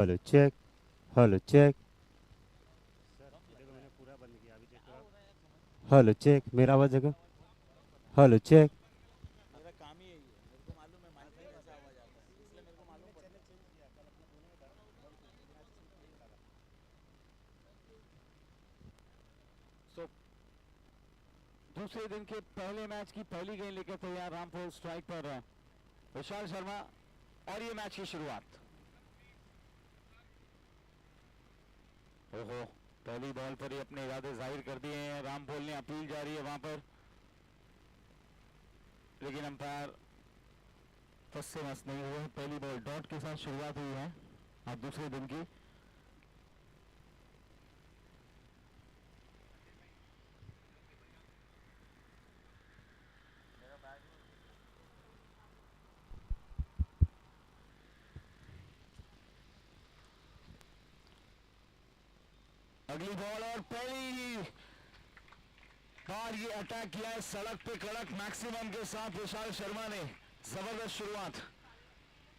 Hello check. Hello check. Hello check, मेरा आवाज जगह। Hello check. मेरा काम ही यही है, मेरे को मालूम है माइक में कैसे आवाज आता है, इसलिए मेरे को मालूम पड़ता है। सो दूसरे दिन के पहले मैच की पहली गेंद लेकर तैयार रामपुर स्ट्राइक पर विशाल शर्मा और ये मैच की शुरुआत। ओहो, पहली बॉल पर ही अपने इरादे जाहिर कर दिए हैं। रामपुर ने अपील जारी है वहां पर, लेकिन अंपायर फंस से मस नहीं हुए। पहली बॉल डॉट के साथ शुरुआत हुई है आज दूसरे दिन की। अगली बॉल और पहली बार ये अटैक किया है सड़क पे कड़क मैक्सिमम के साथ विशाल शर्मा ने। जबरदस्त शुरुआत,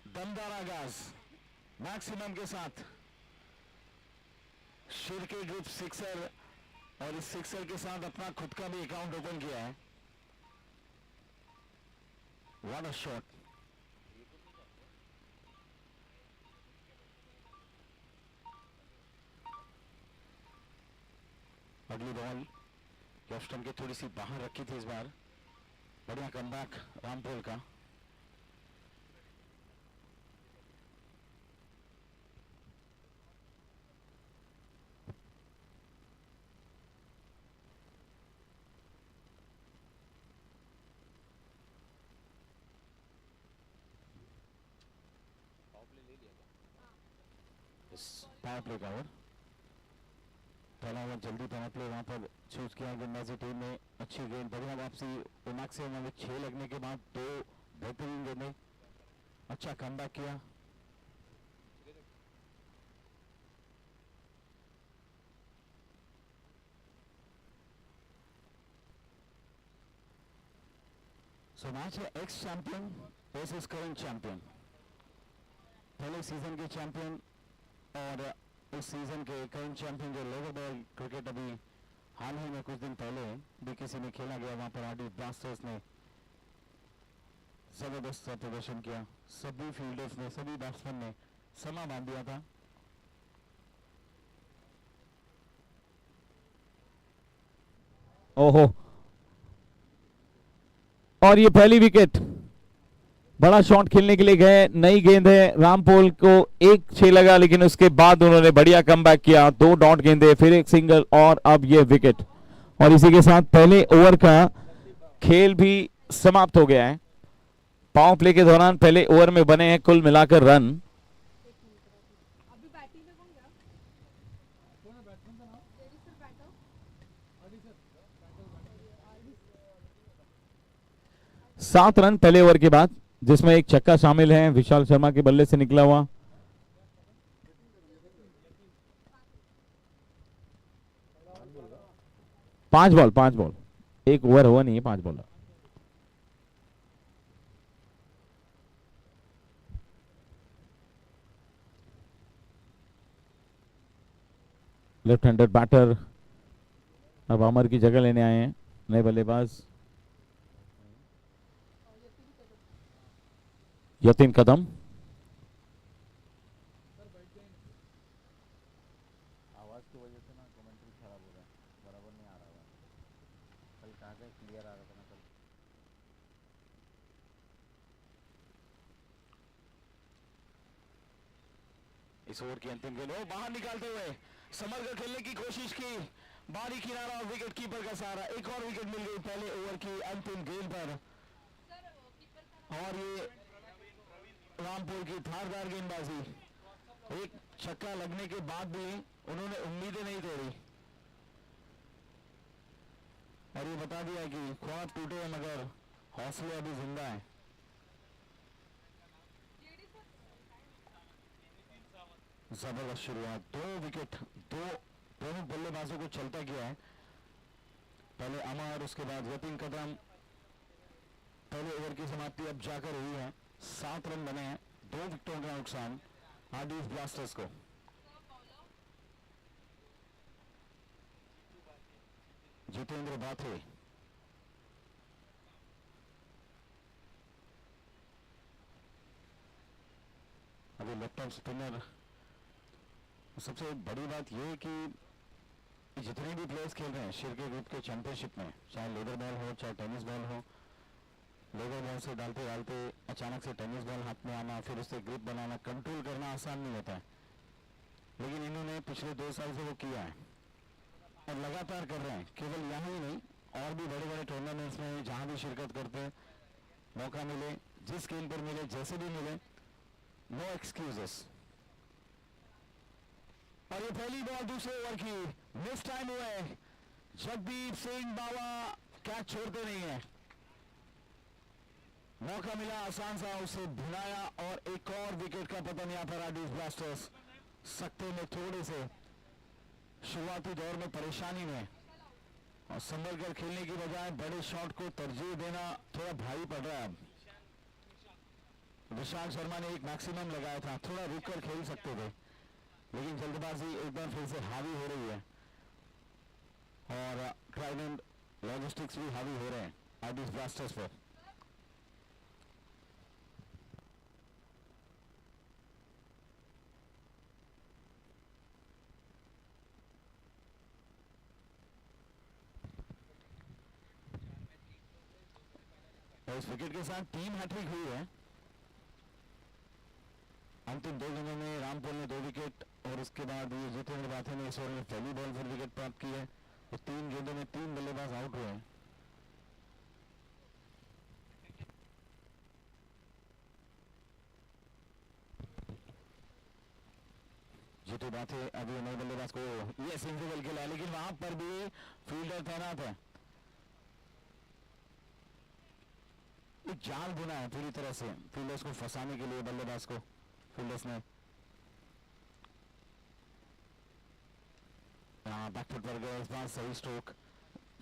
दमदार आगाज मैक्सिमम के साथ। शिरके ग्रुप सिक्सर, और इस सिक्सर के साथ अपना खुद का भी अकाउंट ओपन किया है। What a shot. अगली बॉल लेफ्ट स्टंप के थोड़ी सी बाहर रखी थी इस बार। बढ़िया कमबैक रामपुर का। पावर प्ले का ओवर, पहला ओवर जल्दी पावर प्ले वहां पर चूज किया गेंदबाजी टीम ने। अच्छी गेंद, बढ़िया वापसी। मैक्सिमम में 6 लगने के बाद 2 बेहतरीन गेंदें। अच्छा कमबैक किया। सो मैच है x champion versus current champion. पहले सीजन के चैंपियन और इस सीजन के करंट चैंपियन। जो लेवर बॉल क्रिकेट अभी हाल ही में कुछ दिन पहले बीकेसी में खेला गया, वहां पर आरडी ब्लास्टर्स ने जबरदस्त प्रदर्शन किया। सभी फील्डर्स ने, सभी बैट्समैन ने समा बांध दिया था। ओहो, और ये पहली विकेट। बड़ा शॉट खेलने के लिए गए, नई गेंद है। रामपोल को एक 6 लगा, लेकिन उसके बाद उन्होंने बढ़िया कमबैक किया। 2 डॉट गेंदे, फिर एक सिंगल और अब ये विकेट। और इसी के साथ पहले ओवर का खेल भी समाप्त हो गया है। पावर प्ले के दौरान पहले ओवर में बने हैं कुल मिलाकर रन 7 रन पहले ओवर के बाद, जिसमें एक छक्का शामिल है विशाल शर्मा के बल्ले से निकला हुआ। पांच बॉल, एक ओवर हुआ नहीं है, 5 बॉल। लेफ्ट हैंडेड बैटर अब अमर की जगह लेने आए हैं नए बल्लेबाज यतीन कदम। आवाज की वजह से ना कमेंट्री खराब हो रहा है, बराबर नहीं आ रहा है। कल कहा था क्लियर आ रहा था ना कल। इस ओवर की अंतिम गेंद बाहर निकालते हुए समग्र खेलने की कोशिश की, बारी किनारा और विकेट कीपर का सहारा। एक और विकेट मिल गई पहले ओवर की अंतिम गेंद पर। और ये रामपुर की धारदार गेंदबाजी। एक छक्का लगने के बाद भी उन्होंने उम्मीदें नहीं तोड़ी, और ये बता दिया कि ख्वाब टूटे हैं मगर हौसले अभी जिंदा हैं। जबरदस्त शुरुआत, 2 विकेट, दोनों बल्लेबाजों को चलता किया है। पहले अमर, उसके बाद यतीन कदम। पहले ओवर की समाप्ति अब जाकर हुई है। 7 रन बने हैं, 2 विकेटों का नुकसान। आरडीएस ब्लास्टर्स को। जितेंद्र बाथे, अभी लेफ्ट आर्म स्पिनर। सबसे बड़ी बात यह है कि जितने भी प्लेयर्स खेल रहे हैं शिरके ग्रुप के चैंपियनशिप में, चाहे लेदर बॉल हो चाहे टेनिस बॉल हो, लेदर बॉल से डालते डालते अचानक से टेनिस बॉल हाथ में आना, फिर उससे ग्रिप बनाना, कंट्रोल करना आसान नहीं होता है, लेकिन इन्होंने पिछले 2 साल से वो किया है और लगातार कर रहे हैं। केवल यहाँ ही नहीं, और भी बड़े बड़े टूर्नामेंट्स में जहां भी शिरकत करते हैं, मौका मिले, जिस गेम पर मिले, जैसे भी मिले, नो एक्सक्यूजेस। और ये पहली बॉल दूसरे ओवर की, मिस टाइम हुआ है। जगदीप सिंह बावा कैच छोड़ते नहीं है, मौका मिला आसान सा, उसे भुनाया और एक और विकेट का पतन यहाँ पर आरडीएस ब्लास्टर्स। सख्ते में थोड़े से शुरुआती दौर में परेशानी में और संभल कर खेलने की बजाय बड़े शॉट को तरजीह देना थोड़ा भारी पड़ रहा है। अब विशाल शर्मा ने एक मैक्सिमम लगाया था, थोड़ा रुक कर खेल सकते थे, लेकिन जल्दबाजी एक बार फिर से हावी हो रही है और ट्राइडेंट लॉजिस्टिक्स भी हावी हो रहे हैं आरडीएस ब्लास्टर्स पर। इस विकेट के साथ टीम हैट्रिक हुई है। अंतिम 2 गेंदों में रामपोल ने 2 विकेट और उसके बाद ये जितेंद्र बाथे ने इस ओवर में पहली बॉल पर विकेट प्राप्त की है। तो 3 गेंदों में 3 बल्लेबाज आउट हुए हैं। जीतू बाथे अभी नए बल्लेबाज को ये सिंगल खेला, लेकिन वहां पर भी फील्डर तैनात है। एक जाल बुना है पूरी तरह से फील्डर्स को फंसाने के लिए, बल्लेबाज को फील्डर्स ने। बैकफुट पर गया इस बार, सही स्ट्रोक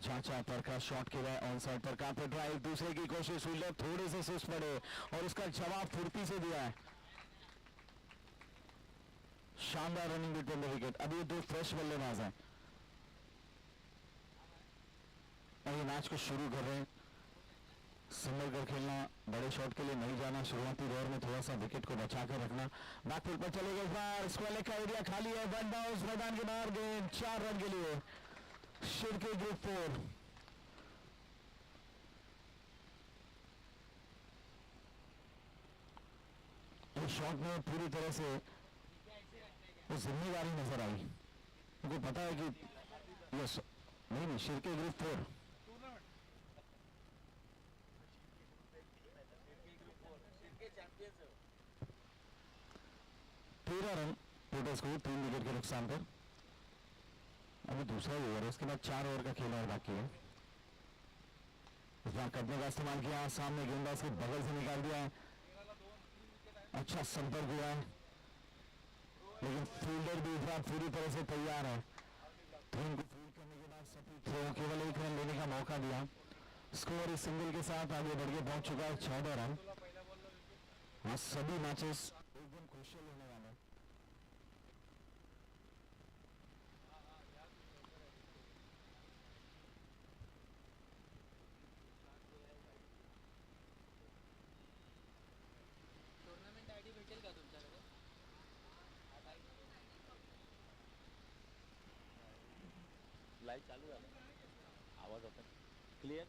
झांचा, परखा, शॉट खेला ऑन साइड पर, कार्पेट ड्राइव, दूसरे की कोशिश, फील्डर थोड़े से सुस्त पड़े और उसका जवाब फुर्ती से दिया है। शानदार रनिंग बिटवीन द विकेट। अभी 2 फ्रेश बल्लेबाज हैं और ये मैच को शुरू कर रहे हैं। संभल कर खेलना, बड़े शॉट के लिए नहीं जाना, शुरुआती दौर में थोड़ा सा विकेट को बचा कर रखना। बैकफुट पर चले गए इस बार, स्क्वायर लेग का एरिया खाली है, 1 बाउंस मैदान के बाहर, गेंद 4 रन के लिए शिरके ग्रुप 4। इस शॉट में पूरी तरह से वो जिम्मेदारी नजर आई, उनको पता है कि यस नहीं Shirke group 4 13 run total score, 3 wicket के नुकसान पर। अभी दूसरा ओवर है, उसके बाद 4 ओवर का खेल और बाकी है। इस बार कपने का इस्तेमाल किया, सामने गेंदबाज के बगल से निकाल दिया, अच्छा संपर्क हुआ है, लेकिन फील्डर भी इस बार पूरी तरह से तैयार है। तो इनको फील्ड करने के बाद सभी थ्रो, केवल 1 रन लेने का मौका दिया। स्कोर इस सिंगल के साथ आगे बढ़ के पहुंच चुका है 14 रन। हाँ, सभी मैचेस एकदम क्रूशियल होने वाले हैं। टूर्नामेंट आयडी भेटेल का तुमच्याकडे? लाइव चालू है, आवाज आता क्लियर।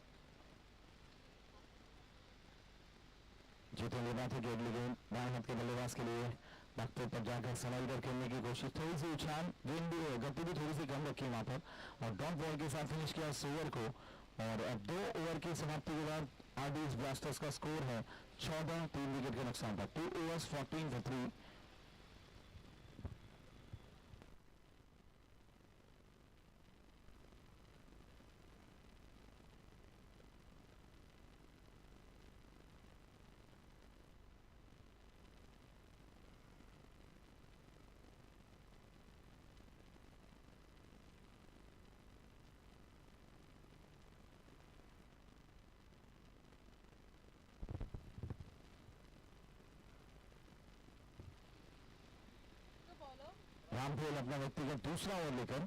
जितेंद्र बाथे की अगली गेंद बाएं हाथ के बल्लेबाज के लिए, बैकफुट पर जाकर संभल कर खेलने की कोशिश, थोड़ी सी उछाल, गेंद भी गति भी थोड़ी सी कम रखी वहां पर और डॉट बॉल के साथ फिनिश किया इस ओवर को। और अब 2 ओवर की समाप्ति के बाद आरडीएस ब्लास्टर्स का स्कोर है 14, 3 विकेट के नुकसान पर। 2 overs 14 for 3। रामपुर अपना व्यक्तिगत दूसरा ओवर लेकर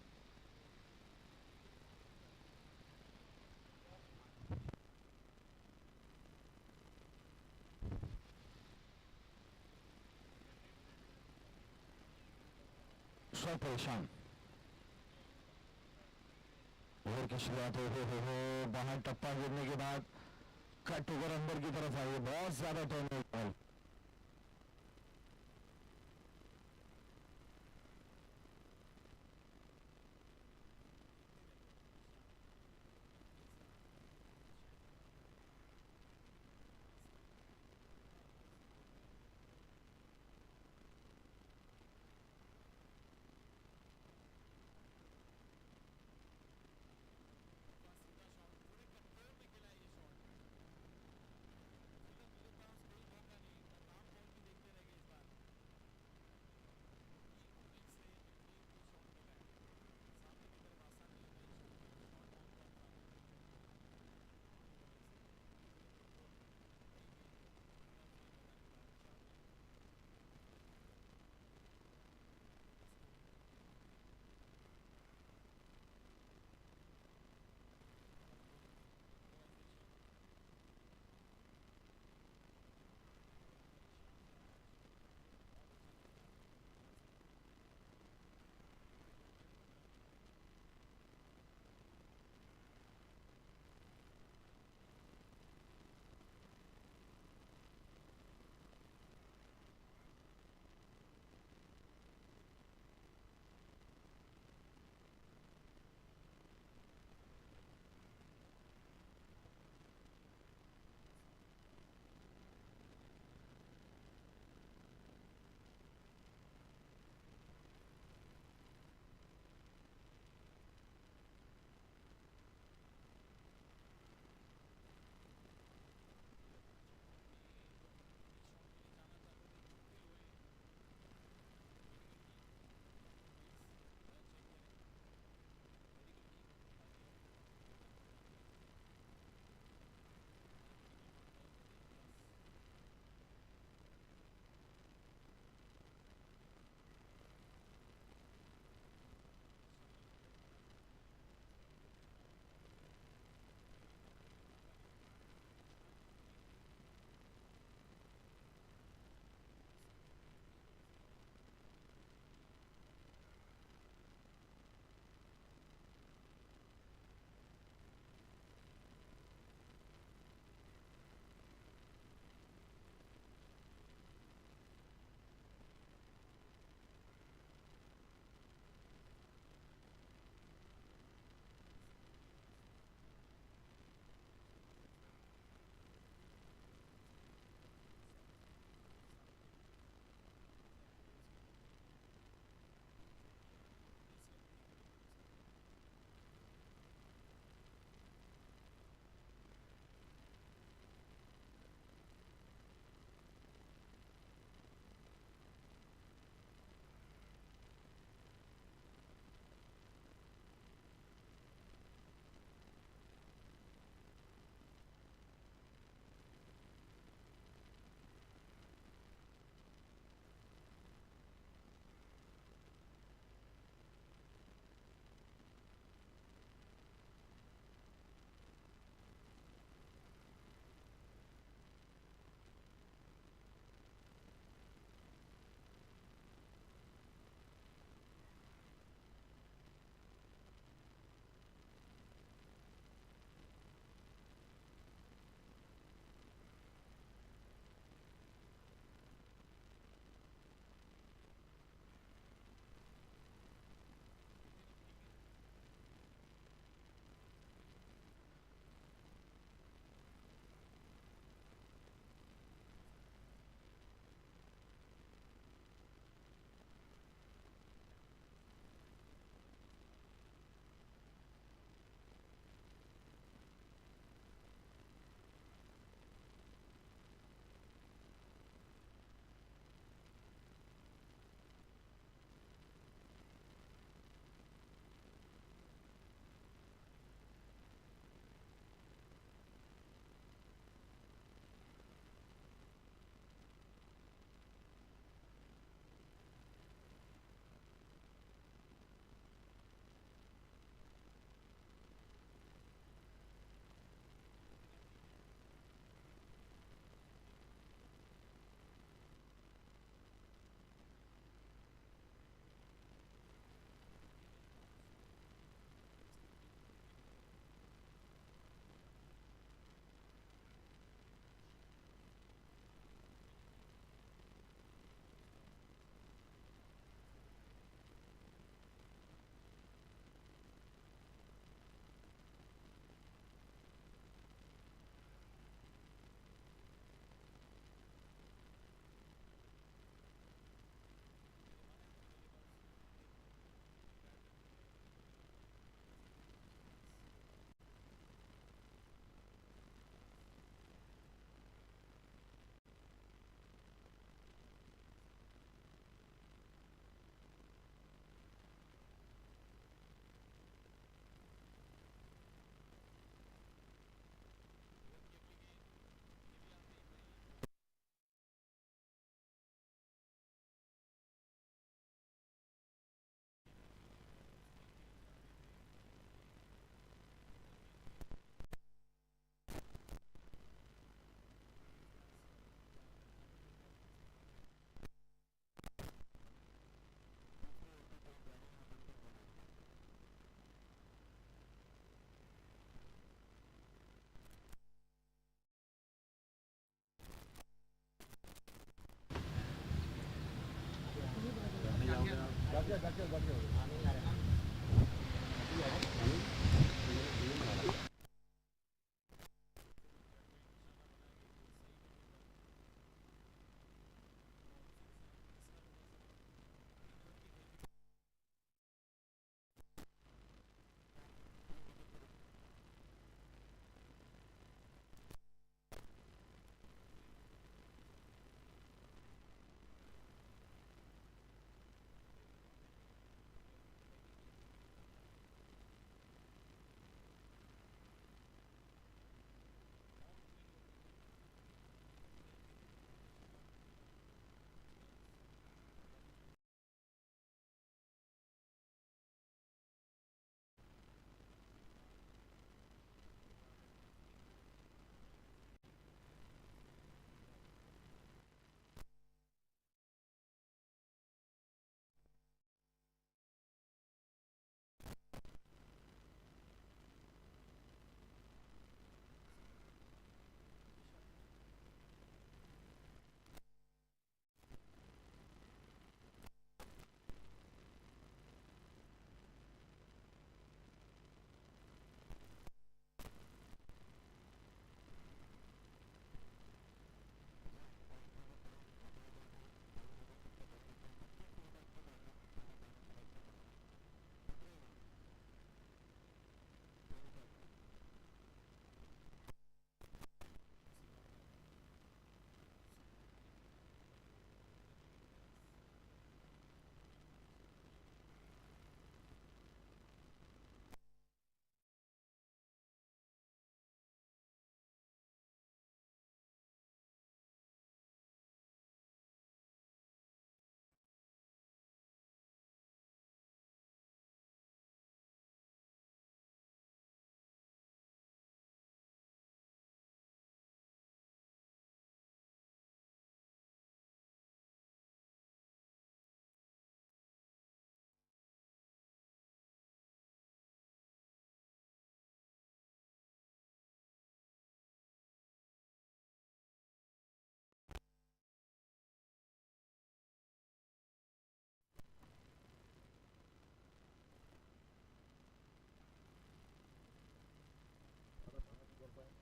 शॉट परेशान। ओवर की शुरुआत हो बाहर टप्पा गिरने के बाद कट ओवर अंदर की तरफ आई है, बहुत ज्यादा turn ball.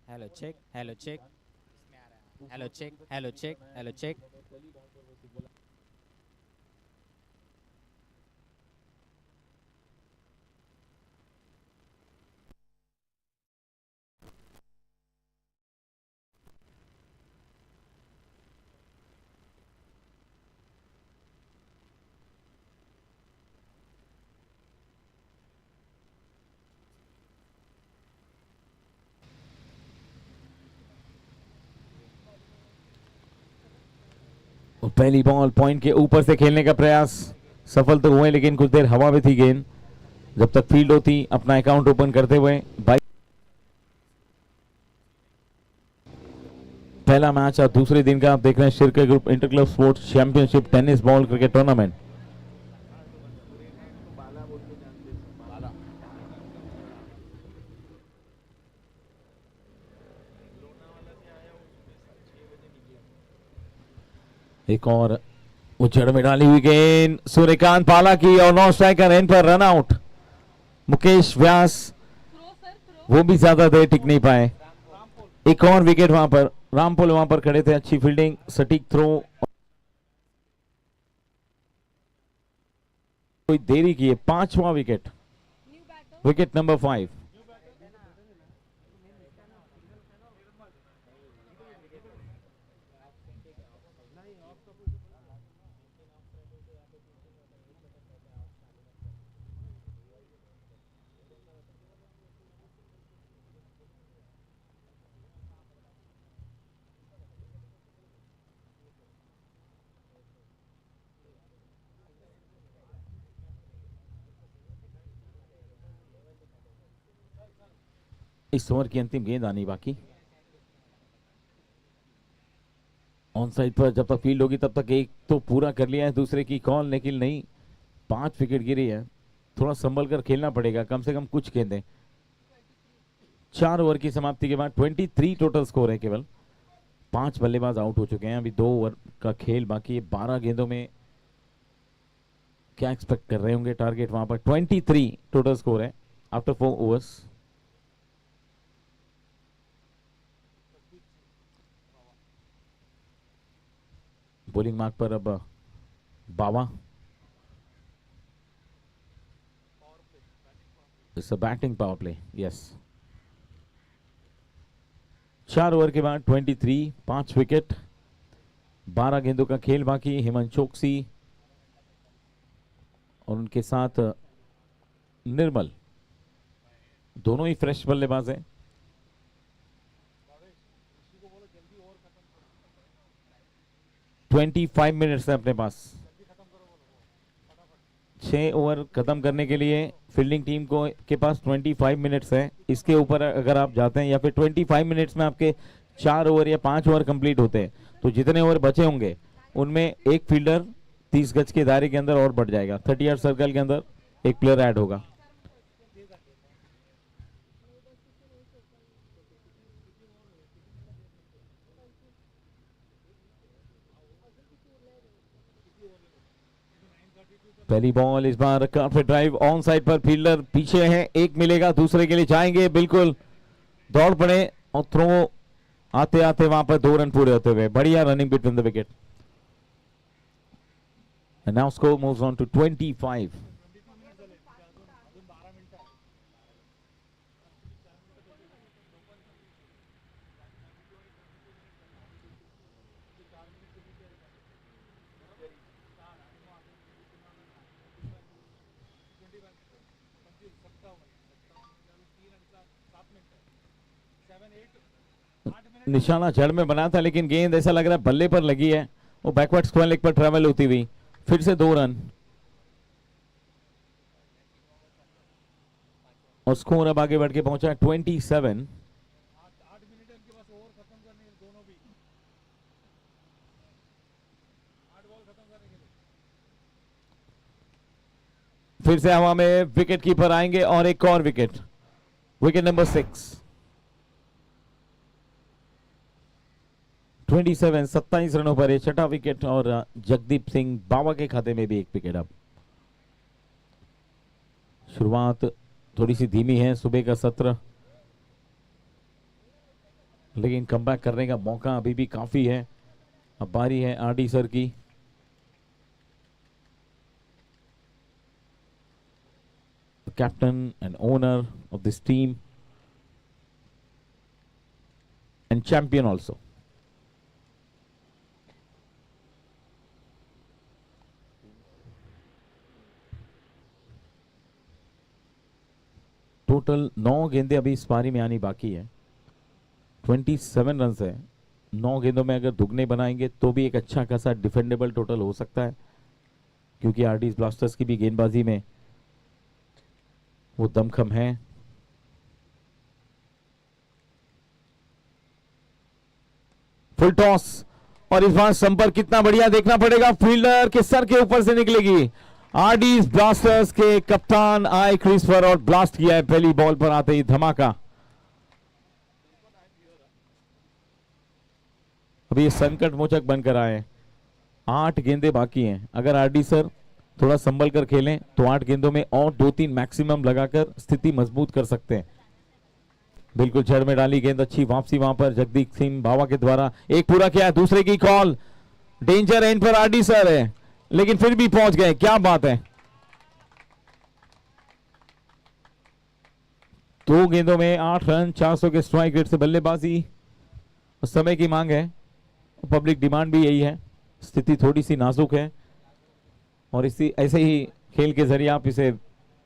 Hello check hello check hello check hello check hello check और पहली बॉल पॉइंट के ऊपर से खेलने का प्रयास सफल तो हुए, लेकिन कुछ देर हवा में थी गेंद। जब तक फील्ड होती अपना अकाउंट ओपन करते हुए पहला मैच और दूसरे दिन का आप देख रहे हैं Shirke group inter club sports championship tennis ball cricket tournament. एक और उछड़ में डाली हुई गेंद सूर्यकांत पाला की और नॉन स्ट्राइकर एंड पर रन आउट। मुकेश व्यास वो भी ज्यादा देर टिक नहीं पाए। एक और विकेट वहां पर, रामपुल वहां पर खड़े थे, अच्छी फील्डिंग, सटीक थ्रो, कोई देरी की है। पांचवा विकेट, विकेट नंबर 5। इस ओवर की अंतिम गेंद आनी बाकी। ऑन साइड पर जब तक फील्ड होगी तब तक एक तो पूरा कर लिया है, दूसरे की कॉल, लेकिन नहीं, 5 विकेट गिरी है। थोड़ा संभल कर खेलना पड़ेगा, कम से कम कुछ गेंदें। 4 ओवर की समाप्ति के बाद 23 टोटल स्कोर है। केवल 5 बल्लेबाज आउट हो चुके हैं। अभी 2 ओवर का खेल बाकी है। 12 गेंदों में क्या एक्सपेक्ट कर रहे होंगे टारगेट वहां पर? 23 टोटल स्कोर है आफ्टर 4 ओवर्स। बॉलिंग मार्क पर अब Bawa. It's a batting power play, yes. 4 over के बाद 23, 5 विकेट, 12 गेंदों का खेल बाकी। हेमंत चोकसी और उनके साथ निर्मल, दोनों ही फ्रेश बल्लेबाज हैं। ट्वेंटी 25 मिनट्स है अपने पास। 6 ओवर खत्म करने के लिए फील्डिंग टीम को के पास 25 मिनट्स है। इसके ऊपर अगर आप जाते हैं या फिर 25 मिनट्स में आपके 4 ओवर या 5 ओवर कंप्लीट होते हैं तो जितने ओवर बचे होंगे उनमें एक फील्डर 30 गज के दायरे के अंदर और बढ़ जाएगा। 30 यार्ड सर्कल के अंदर एक प्लेयर ऐड होगा। पहली बॉल इस बार काफी ड्राइव ऑन साइड पर, फील्डर पीछे है, एक मिलेगा, दूसरे के लिए जाएंगे, बिल्कुल दौड़ पड़े और थ्रो आते आते वहां पर 2 रन पूरे होते हुए। बढ़िया running between the wicket. And now score moves on to 25. निशाना जड़ में बना था लेकिन गेंद ऐसा लग रहा है बल्ले पर लगी है, वो बैकवर्ड स्क्वायर लेग पर ट्रेवल होती हुई। फिर से 2 रन और स्कोर अब आगे बढ़ के पहुंचा 27। फिर से हवा में विकेट कीपर आएंगे और एक और विकेट, विकेट नंबर 6। 27, 27 रनों पर 6वां विकेट और जगदीप सिंह बावा के खाते में भी एक विकेट। अब शुरुआत थोड़ी सी धीमी है सुबह का सत्र, लेकिन कमबैक करने का मौका अभी भी काफी है। अब बारी है आरडी सर की। Captain and owner of this team and champion also. Total 9 गेंदें अभी इस पारी में आनी बाकी है। 27 रन है। 9 गेंदों में अगर दुगने बनाएंगे तो भी एक अच्छा खासा डिफेंडेबल टोटल हो सकता है, क्योंकि आरडीज ब्लास्टर्स की भी गेंदबाजी में वो दमखम है। फुल टॉस और इस बार संपर्क कितना बढ़िया देखना पड़ेगा, फील्डर के सर के ऊपर से निकलेगी। आरडीज ब्लास्टर्स के कप्तान आए क्रीज पर और ब्लास्ट किया है पहली बॉल पर आते ही धमाका। अभी संकट मोचक बनकर आए। 8 गेंदें बाकी हैं। अगर आरडी सर थोड़ा संभल कर खेलें तो 8 गेंदों में और 2-3 मैक्सिमम लगाकर स्थिति मजबूत कर सकते हैं। बिल्कुल जड़ में डाली गेंद, अच्छी वापसी वहां पर जगदीप सिंह बावा के द्वारा। एक पूरा किया, दूसरे की कॉल, डेंजर एंड पर आरडी सर है लेकिन फिर भी पहुंच गए। क्या बात है। 2 गेंदों में 8 रन, 400 के स्ट्राइक रेट से बल्लेबाजी। समय की मांग है, पब्लिक डिमांड भी यही है। स्थिति थोड़ी सी नाजुक है और इसी ऐसे ही खेल के जरिए आप इसे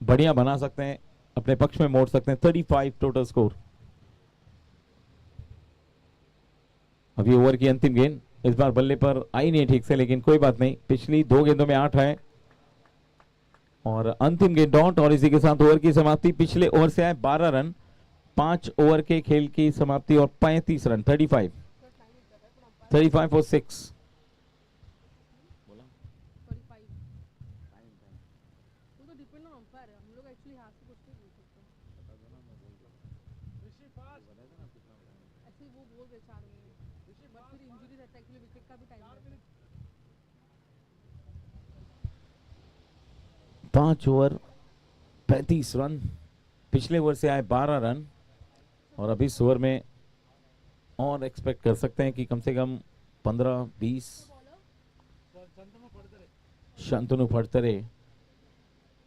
बढ़िया बना सकते हैं, अपने पक्ष में मोड़ सकते हैं। 35 टोटल स्कोर। अभी ओवर की अंतिम गेंद इस बार बल्ले पर आई नहीं ठीक से, लेकिन कोई बात नहीं। पिछली 2 गेंदों में 8 है और अंतिम गेंद डॉट और इसी के साथ ओवर की समाप्ति। पिछले ओवर से आए 12 रन, 5 ओवर के खेल की समाप्ति और 35 रन। 35 और 6। 5 ओवर 35 रन, पिछले ओवर से आए 12 रन, और अभी इस ओवर में और एक्सपेक्ट कर सकते हैं कि कम से कम 15-20। शांतनु फड़तरे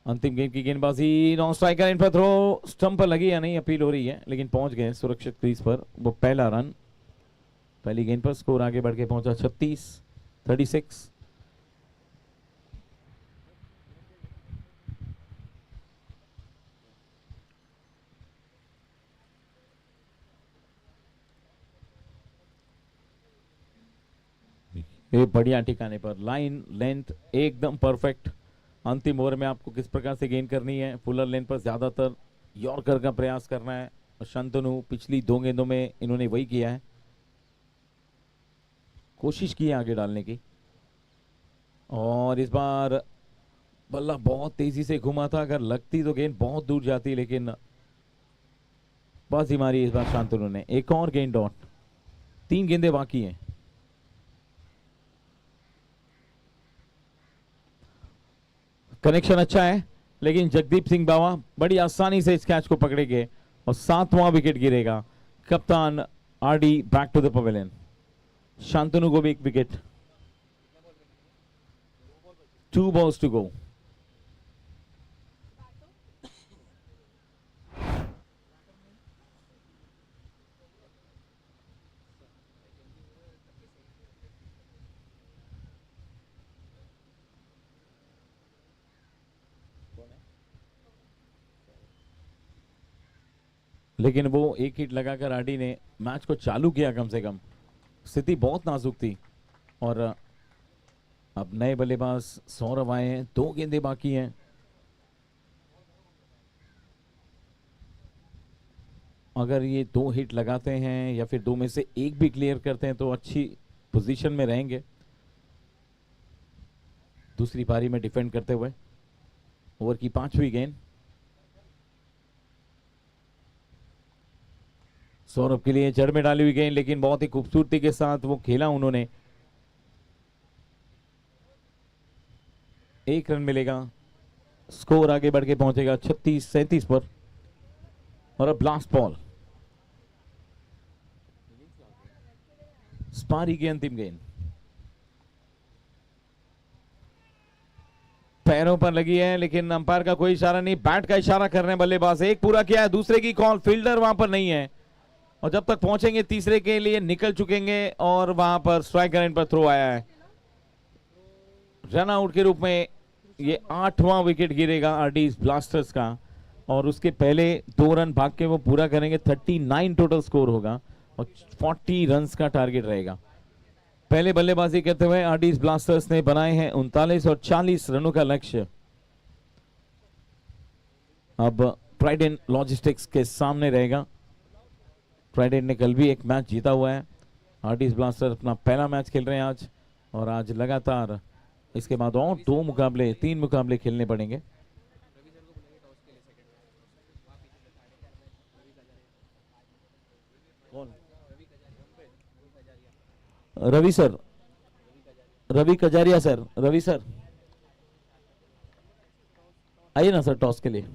अंतिम गेंद की गेंदबाजी, नॉन स्ट्राइकर इन पर थ्रो, स्टंप पर लगी या नहीं अपील हो रही है, लेकिन पहुंच गए सुरक्षित क्रीज पर। वो पहला रन पहली गेंद पर, स्कोर आगे बढ़ के पहुंचा 36-36। ये बढ़िया ठिकाने पर, लाइन लेंथ एकदम परफेक्ट। अंतिम ओवर में आपको किस प्रकार से गेंद करनी है, फुलर लेंथ पर ज्यादातर यॉर्कर का प्रयास करना है, और शांतनु पिछली 2 गेंदों में इन्होंने वही किया है, कोशिश की है आगे डालने की। और इस बार बल्ला बहुत तेजी से घुमा था, अगर लगती तो गेंद बहुत दूर जाती, लेकिन बाजी मारी इस बार शांतनु ने। एक और गेंद डॉट, 3 गेंदें बाकी हैं। कनेक्शन अच्छा है, लेकिन जगदीप सिंह बावा बड़ी आसानी से इस कैच को पकड़ेंगे और 7वां विकेट गिरेगा। कप्तान RD back to the pavilion. Shantanu को भी एक विकेट, 2 balls टू गो। लेकिन वो एक हिट लगाकर आरडी ने मैच को चालू किया, कम से कम स्थिति बहुत नाजुक थी। और अब नए बल्लेबाज सौरभ आए हैं, 2 गेंदें बाकी हैं। अगर ये 2 हिट लगाते हैं या फिर 2 में से एक भी क्लियर करते हैं तो अच्छी पोजीशन में रहेंगे दूसरी पारी में डिफेंड करते हुए। ओवर की 5वीं गेंद सौरभ के लिए, जड़ में डाली हुई गेंद, लेकिन बहुत ही खूबसूरती के साथ वो खेला उन्होंने। 1 रन मिलेगा, स्कोर आगे बढ़ के पहुंचेगा 36-37 पर। और अब लास्ट बॉल, स्पारी की अंतिम गेंद पैरों पर लगी है, लेकिन अंपायर का कोई इशारा नहीं, बैट का इशारा कर रहे हैं बल्लेबाज। एक पूरा किया है, दूसरे की कॉल, फील्डर वहां पर नहीं है, और जब तक पहुंचेंगे तीसरे के लिए निकल चुकेंगे। और वहां पर स्ट्राइक रेंज पर थ्रो आया है, रन आउट के रूप में ये 8वां विकेट गिरेगा आरडी ब्लास्टर्स का। और उसके पहले 2 रन भाग के वो पूरा करेंगे, 39 टोटल स्कोर होगा और 40 रन्स का टारगेट रहेगा। पहले बल्लेबाजी करते हुए आरडी ब्लास्टर्स ने बनाए हैं 39 और 40 रनों का लक्ष्य। अब ट्राइडेंट लॉजिस्टिक्स के सामने रहेगा। ट्राइडेंट ने कल भी एक मैच जीता हुआ है। आरडी ब्लास्टर्स अपना पहला मैच खेल रहे हैं आज, और आज लगातार इसके बाद और 3 मुकाबले खेलने पड़ेंगे। Ravi sir, Ravi Kajaria sir, Ravi sir आइए ना सर टॉस के लिए।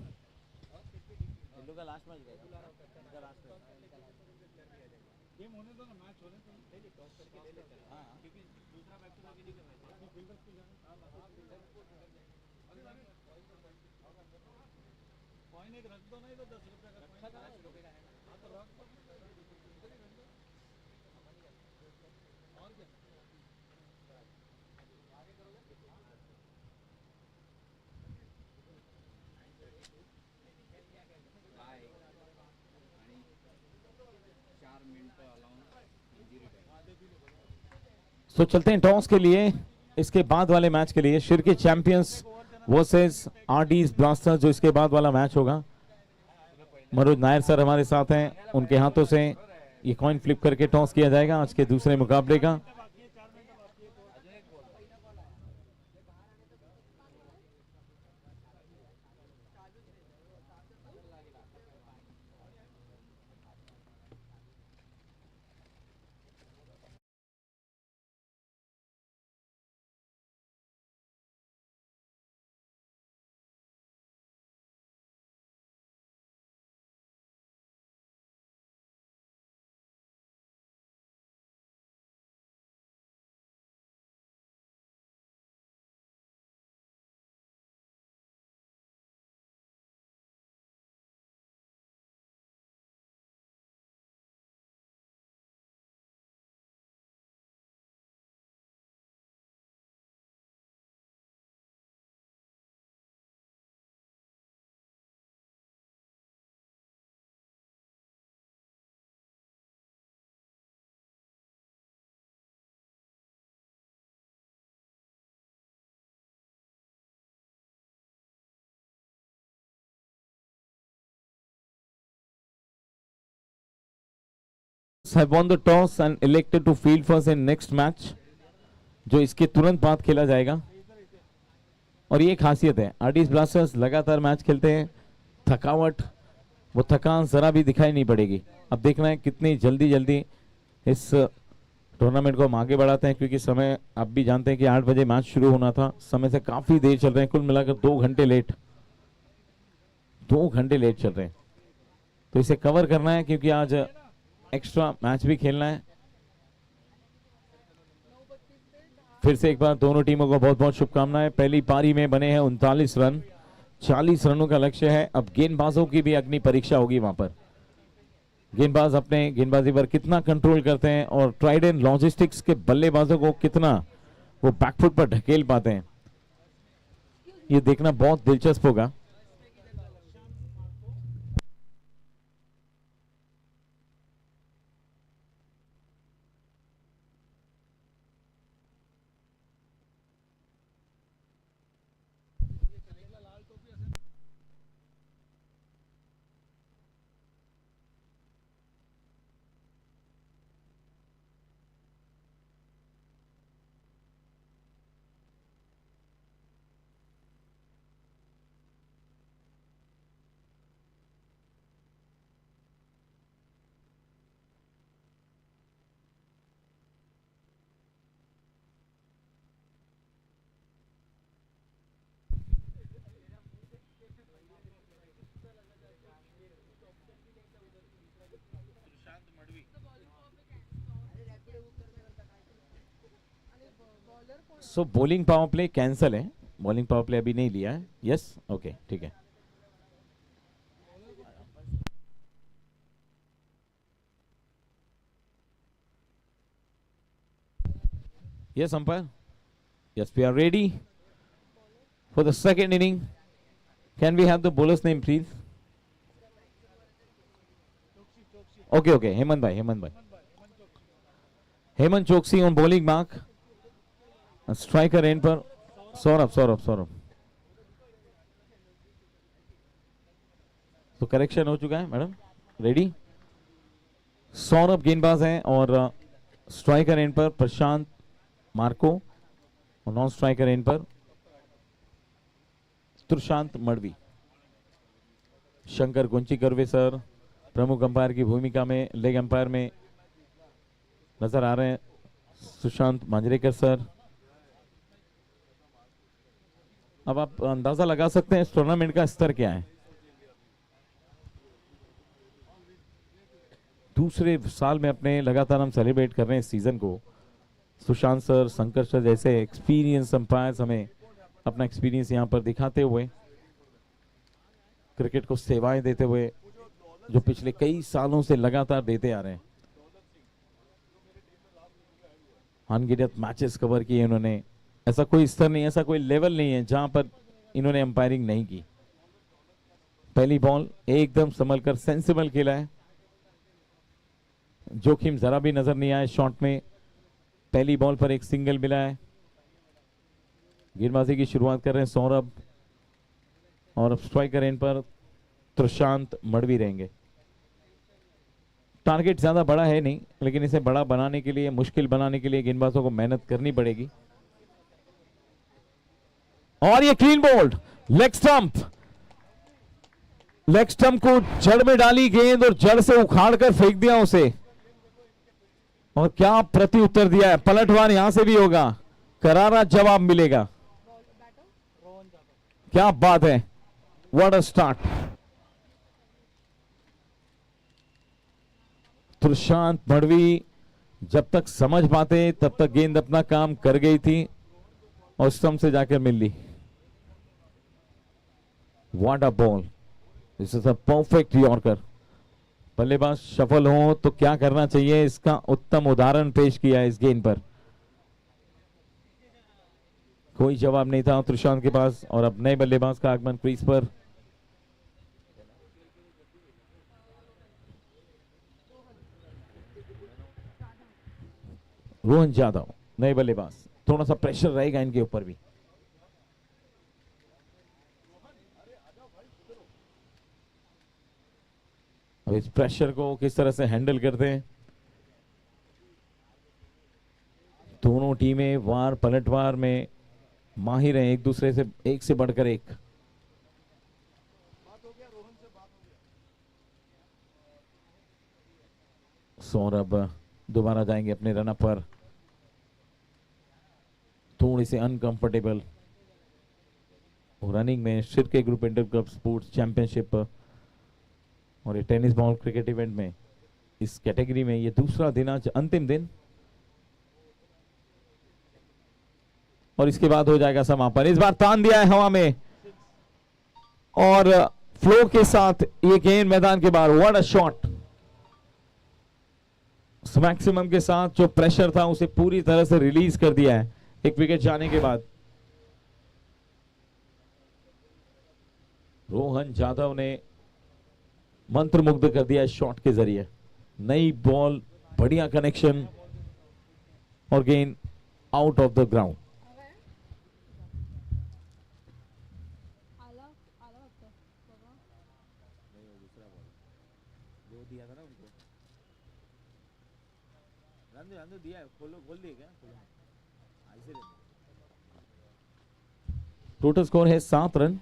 तो चलते हैं टॉस के लिए, इसके बाद वाले मैच के लिए, Shirke champions versus RD blasters, जो इसके बाद वाला मैच होगा। मनोज नायर सर हमारे साथ हैं, उनके हाथों से ये कॉइन फ्लिप करके टॉस किया जाएगा आज के दूसरे मुकाबले का। Bulls have won the toss and elected to field first in next match, जो इसके तुरंत बाद खेला जाएगा। और ये खासियत है, आर्टिस्ट ब्लास्टर्स लगातार मैच खेलते हैं, थकावट वो थकान जरा भी दिखाई नहीं पड़ेगी। अब देखना है कितनी जल्दी जल्दी इस टूर्नामेंट को हम आगे बढ़ाते हैं, क्योंकि समय आप भी जानते हैं कि 8 बजे मैच शुरू होना था, समय से काफी देर चल रहे हैं, कुल मिलाकर 2 घंटे लेट, 2 घंटे लेट चल रहे हैं। तो इसे कवर करना है क्योंकि आज एक्स्ट्रा मैच भी खेलना है। फिर से एक बार दोनों टीमों को बहुत बहुत शुभकामनाएं। पहली पारी में बने हैं 39 रन, 40 रनों का लक्ष्य है। अब गेंदबाजों की भी अग्नि परीक्षा होगी वहां पर, गेंदबाज अपने गेंदबाजी पर कितना कंट्रोल करते हैं और ट्राइडेंट लॉजिस्टिक्स के बल्लेबाजों को कितना वो बैकफुट पर ढकेल पाते हैं, ये देखना बहुत दिलचस्प होगा। So bowling power play cancel है, बॉलिंग पावर प्ले अभी नहीं लिया है। यस, ओके, ठीक है। Yes umpire, yes we are ready for the second inning. Can we have the bowler's name please? Okay okay, Hemant भाई, Hemant Choksi on bowling mark, striker end पर सौरभ। तो करेक्शन हो चुका है मैडम, रेडी। सौरभ गेंदबाज हैं और स्ट्राइकर एंड पर प्रशांत मार्को और नॉन स्ट्राइकर एंड पर तुषांत मड़वी। शंकर गुंची करवे सर प्रमुख अंपायर की भूमिका में, लेग अंपायर में नजर आ रहे हैं सुशांत मांजरेकर सर। अब आप अंदाजा लगा सकते हैं इस टूर्नामेंट का स्तर क्या है। दूसरे साल में अपने लगातार हम सेलिब्रेट कर रहे हैं इस सीजन को। सुशांत सर, शंकर सर जैसे एक्सपीरियंस अंपायर्स हमें अपना एक्सपीरियंस यहां पर दिखाते हुए, क्रिकेट को सेवाएं देते हुए, जो पिछले कई सालों से लगातार देते आ रहे हैं। अनगिनत मैचेस कवर किए इन्होंने। ऐसा कोई स्तर नहीं, ऐसा कोई लेवल नहीं है जहां पर इन्होंने अंपायरिंग नहीं की। पहली बॉल एकदम संभल कर सेंसिबल खेला है, जोखिम जरा भी नजर नहीं आया शॉट में। पहली बॉल पर एक सिंगल मिला है। गेंदबाजी की शुरुआत कर रहे हैं सौरभ और अब स्ट्राइकर एंड पर तुषांत मड़वी रहेंगे। टारगेट ज्यादा बड़ा है नहीं, लेकिन इसे बड़ा बनाने के लिए, मुश्किल बनाने के लिए गेंदबाजों को मेहनत करनी पड़ेगी। और ये क्लीन बोल्ड, लेग स्टंप को जड़ में डाली गेंद और जड़ से उखाड़ कर फेंक दिया उसे। और क्या प्रति उत्तर दिया है, पलटवार यहां से भी होगा, करारा जवाब मिलेगा। क्या बात है, what a start. Tushant Madvi जब तक समझ पाते तब तक गेंद अपना काम कर गई थी और स्टंप से जाकर मिल ली। What a ball, this is a perfect yorker. बल्लेबाज सफल हो तो क्या करना चाहिए, इसका उत्तम उदाहरण पेश किया है इस गेंद पर। कोई जवाब नहीं था तुषांत के पास और अब नए बल्लेबाज का आगमन क्रीज पर। रोहन यादव नए बल्लेबाज, थोड़ा सा प्रेशर रहेगा इनके ऊपर भी। अब इस प्रेशर को किस तरह से हैंडल करते हैं, दोनों टीमें वार पलटवार में माहिर हैं, एक दूसरे से एक से बढ़कर एक। सौरभ दोबारा जाएंगे अपने रन पर, थोड़ी से अनकंफर्टेबल रनिंग में Shirke group inter club sports championship और ये टेनिस बॉल क्रिकेट इवेंट में इस कैटेगरी में ये दूसरा दिन, आज अंतिम दिन, और इसके बाद हो जाएगा समापन। इस बार तान दिया है हवा में और फ्लो के साथ ये गेंद मैदान के बाहर। What a shot! मैक्सिमम के साथ जो प्रेशर था उसे पूरी तरह से रिलीज कर दिया है एक विकेट जाने के बाद। रोहन जाधव ने मंत्रमुग्ध कर दिया शॉट के जरिए। नई बॉल, बढ़िया कनेक्शन और गेंद out of the ground. Total score है 7 रन।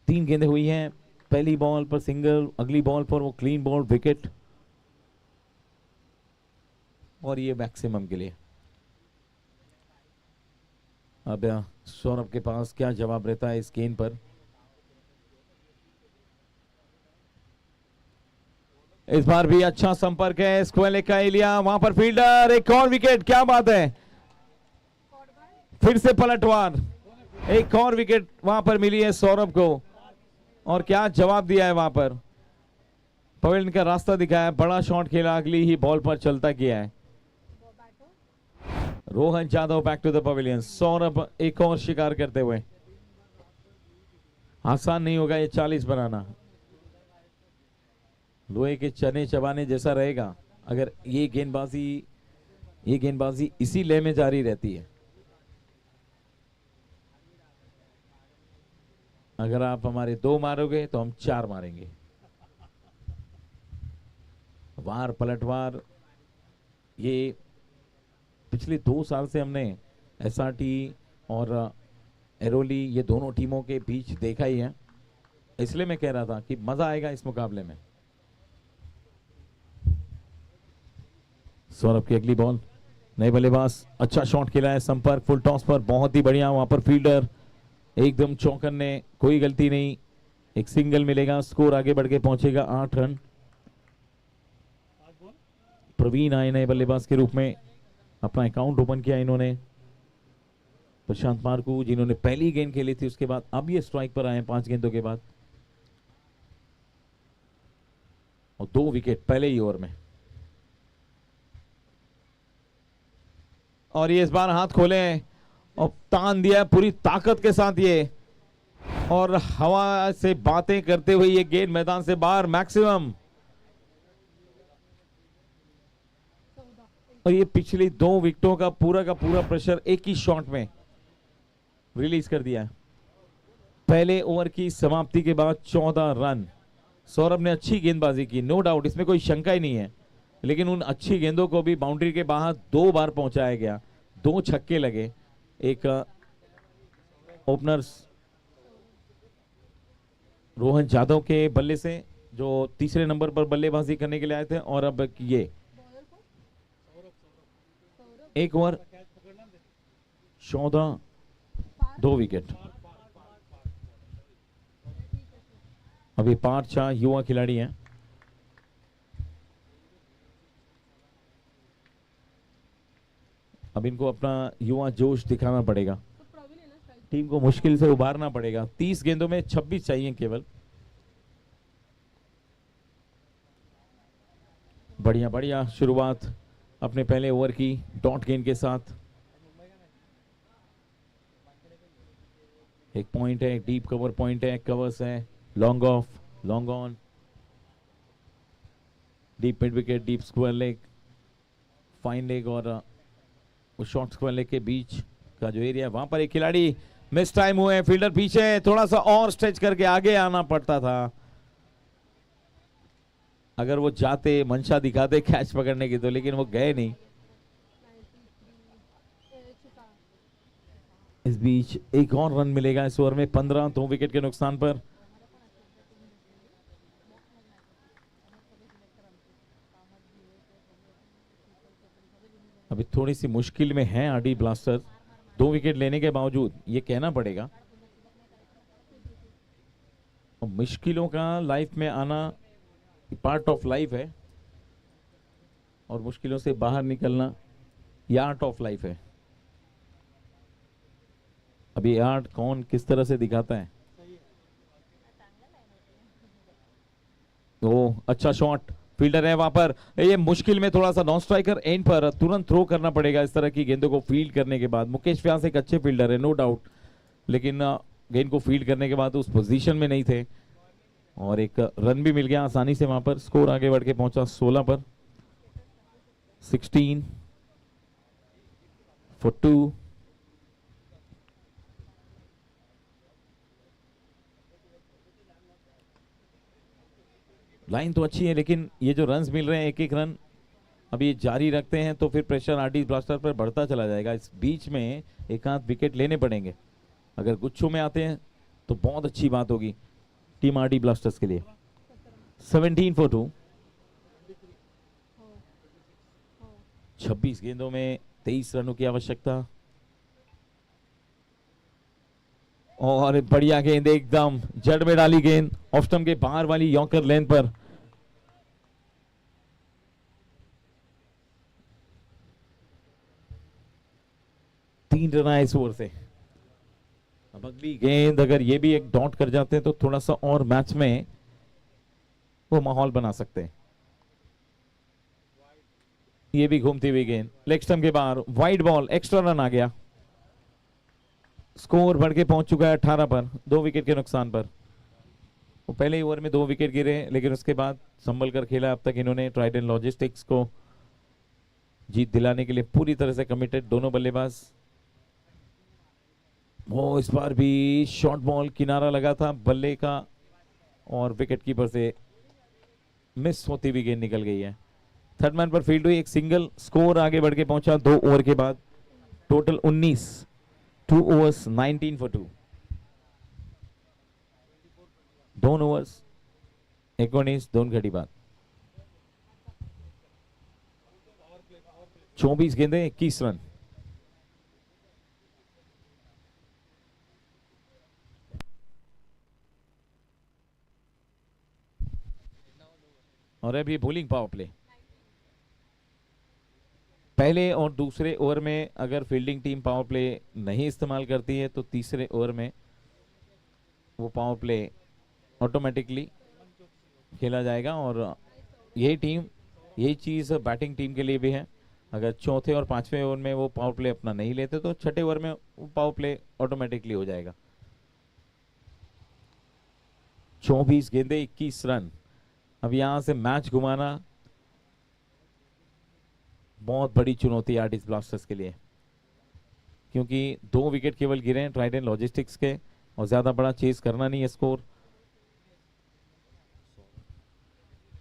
3 गेंदें हुई हैं, पहली बॉल पर सिंगल, अगली बॉल पर वो क्लीन बॉल विकेट, और ये मैक्सिमम के लिए। अब सौरभ के पास क्या जवाब रहता है इस गेंद पर। इस बार भी अच्छा संपर्क है स्क्वायर लेग का एलिया, वहां पर फील्डर, एक और विकेट, क्या बात है। फिर से पलटवार, एक और विकेट वहां पर मिली है सौरभ को, और क्या जवाब दिया है वहां पर। पवेलियन का रास्ता दिखाया, बड़ा शॉट खेला, अगली ही बॉल पर चलता किया है। Rohan Jadhav back to the pavilion. Saurabh एक और शिकार करते हुए। आसान नहीं होगा ये 40 बनाना, लोहे के चने चबाने जैसा रहेगा अगर ये गेंदबाजी इसी लय में जारी रहती है। अगर आप हमारे 2 मारोगे तो हम 4 मारेंगे। वार पलटवार, ये पिछले 2 साल से हमने एसआरटी और एरोली ये दोनों टीमों के बीच देखा ही है, इसलिए मैं कह रहा था कि मजा आएगा इस मुकाबले में। सौरभ की अगली बॉल, नए बल्लेबाज, अच्छा शॉट खेला है, संपर्क फुल टॉस पर, बहुत ही बढ़िया। वहां पर फील्डर एकदम चौकन ने, कोई गलती नहीं, एक सिंगल मिलेगा, स्कोर आगे बढ़ के पहुंचेगा 8 रन। प्रवीण आए नए बल्लेबाज के रूप में, अपना अकाउंट ओपन किया इन्होंने। प्रशांत मार्कू जिन्होंने पहली गेंद खेली थी, उसके बाद अब ये स्ट्राइक पर आए 5 गेंदों के बाद, और 2 विकेट पहले ही ओवर में। और ये इस बार हाथ खोले और तान दिया पूरी ताकत के साथ ये, और हवा से बातें करते हुए ये गेंद मैदान से बाहर मैक्सिमम। और ये पिछली 2 विकेटों का पूरा प्रेशर एक ही शॉट में रिलीज कर दिया है। पहले ओवर की समाप्ति के बाद 14 रन। सौरभ ने अच्छी गेंदबाजी की, नो डाउट, इसमें कोई शंका ही नहीं है, लेकिन उन अच्छी गेंदों को भी बाउंड्री के बाहर 2 बार पहुंचाया गया, 2 छक्के लगे। एक ओपनर्स रोहन जाधव के बल्ले से, जो तीसरे नंबर पर बल्लेबाजी करने के लिए आए थे, और अब ये एक ओवर 14, 2 विकेट। अभी 5-6 युवा खिलाड़ी हैं। अब इनको अपना युवा जोश दिखाना पड़ेगा, टीम को मुश्किल से उबारना पड़ेगा। 30 गेंदों में 26 चाहिए केवल। बढ़िया शुरुआत अपने पहले ओवर की डॉट गेंद के साथ। एक पॉइंट है, डीप कवर पॉइंट है, कवर्स है, long off, long on, deep mid wicket, deep square leg, fine leg, और उस शॉर्ट स्क्वायर लेग के बीच का जो एरिया, वहां पर एक खिलाड़ी मिस टाइम हुए, फील्डर पीछे, थोड़ा सा और स्ट्रेच करके आगे आना पड़ता था। अगर वो जाते, मंशा दिखाते कैच पकड़ने की तो, लेकिन वो गए नहीं। इस बीच एक और रन मिलेगा इस ओवर में 15, 2 विकेट के नुकसान पर। अभी थोड़ी सी मुश्किल में है आरडी ब्लास्टर्स, 2 विकेट लेने के बावजूद, ये कहना पड़ेगा। और मुश्किलों का लाइफ में आना पार्ट ऑफ लाइफ है, और मुश्किलों से बाहर निकलना ये आर्ट ऑफ लाइफ है। अभी आर्ट कौन किस तरह से दिखाता है। ओ अच्छा शॉट, फील्डर है वहां पर। ये मुश्किल में थोड़ा सा नॉन स्ट्राइकर एंड पर तुरंत थ्रो करना पड़ेगा इस तरह की गेंदों को फील्ड करने के बाद। मुकेश व्यास एक अच्छे फील्डर है नो डाउट, लेकिन गेंद को फील्ड करने के बाद उस पोजीशन में नहीं थे, और एक रन भी मिल गया आसानी से वहां पर। स्कोर आगे बढ़ के पहुंचा 16 पर, 16 for 2। लाइन तो अच्छी है, लेकिन ये जो रन्स मिल रहे हैं एक एक रन अभी जारी रखते हैं तो फिर प्रेशर आरडी ब्लास्टर पर बढ़ता चला जाएगा। इस बीच में एक आध विकेट लेने पड़ेंगे, अगर गुच्छों में आते हैं तो बहुत अच्छी बात होगी टीम आरडी ब्लास्टर्स के लिए। 17 for 2, 26 गेंदों में 23 रनों की आवश्यकता, और बढ़िया गेंद एकदम जड़ में डाली गेंद ऑफ स्टंप के बाहर वाली यॉर्कर लेन पर। तीन रन आए इस ओवर से। अब अगली गेंद अगर ये भी एक डॉट कर जाते हैं तो थोड़ा सा और मैच में वो माहौल बना सकते हैं। ये भी घूमती हुई गेंद लेग स्टंप के बाहर, वाइड बॉल, एक्स्ट्रा रन आ गया। स्कोर बढ़ के पहुंच चुका है 18 पर, 2 विकेट के नुकसान पर। वो पहले ही ओवर में 2 विकेट गिरे, लेकिन उसके बाद संभल कर खेला। अब तक इन्होंने ट्राइडेंट लॉजिस्टिक्स को जीत दिलाने के लिए पूरी तरह से कमिटेड दोनों बल्लेबाज। वो इस बार भी शॉर्ट बॉल किनारा लगा था बल्ले का, और विकेट कीपर से मिस होती हुई गेंद निकल गई है। थर्ड मैन पर फील्ड हुई, एक सिंगल। स्कोर आगे बढ़ के पहुंचा 2 ओवर के बाद, टोटल 19, 2 overs 19 for 2। 2 overs 19, 2 घड़ी बाद। 24 गेंदें 21 रन। और अभी बॉलिंग पावर प्ले। पहले और दूसरे ओवर में अगर फील्डिंग टीम पावर प्ले नहीं इस्तेमाल करती है तो तीसरे ओवर में वो पावर प्ले ऑटोमेटिकली खेला जाएगा। और यही चीज़ बैटिंग टीम के लिए भी है। अगर चौथे और पांचवें ओवर में वो पावर प्ले अपना नहीं लेते तो छठे ओवर में वो पावर प्ले ऑटोमेटिकली हो जाएगा। 24 गेंदें 21 रन। अब यहां से मैच घुमाना बहुत बड़ी चुनौती है आरडी ब्लास्टर्स के लिए, क्योंकि 2 विकेट केवल गिरे हैं ट्राइडेंट लॉजिस्टिक्स के, और ज्यादा बड़ा चेस करना नहीं है स्कोर।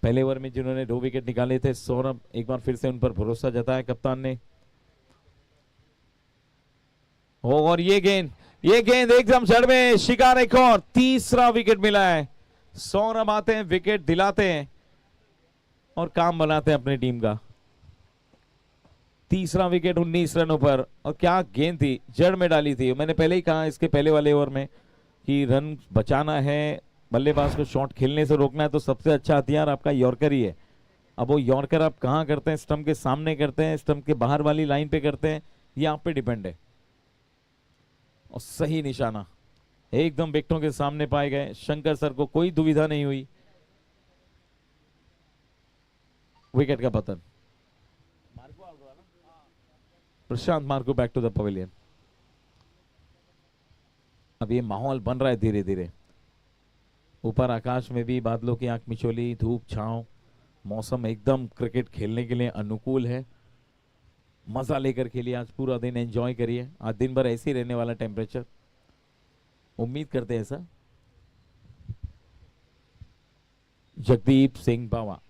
पहले ओवर में जिन्होंने 2 विकेट निकाले थे सौरभ, एक बार फिर से उन पर भरोसा जताया कप्तान ने। और ये गेंद एकदम जड़ में, शिकार एक और, तीसरा विकेट मिला है। सौरभ आते हैं, विकेट दिलाते हैं और काम बनाते हैं अपनी टीम का। तीसरा विकेट 19 रनों पर, और क्या गेंद थी, जड़ में डाली थी। मैंने पहले ही कहा इसके पहले वाले ओवर में कि रन बचाना है, बल्लेबाज को शॉट खेलने से रोकना है, तो सबसे अच्छा हथियार आपका यॉर्कर ही है। अब वो यॉर्कर आप कहां करते हैं, स्टंप के सामने करते हैं, स्टंप के बाहर वाली लाइन पे करते हैं, ये आप पे डिपेंड है। और सही निशाना एकदम विकेटों के सामने पाए गए। शंकर सर को कोई दुविधा नहीं हुई। विकेट का पतन। Prashant Marco back to the pavilion. अब ये माहौल बन रहा है धीरे धीरे। ऊपर आकाश में भी बादलों की आंख मिचोली, धूप छांव, मौसम एकदम क्रिकेट खेलने के लिए अनुकूल है। मजा लेकर खेलिए, आज पूरा दिन एंजॉय करिए। आज दिन भर ऐसे ही रहने वाला टेम्परेचर, उम्मीद करते हैं ऐसा। जगदीप सिंह बावा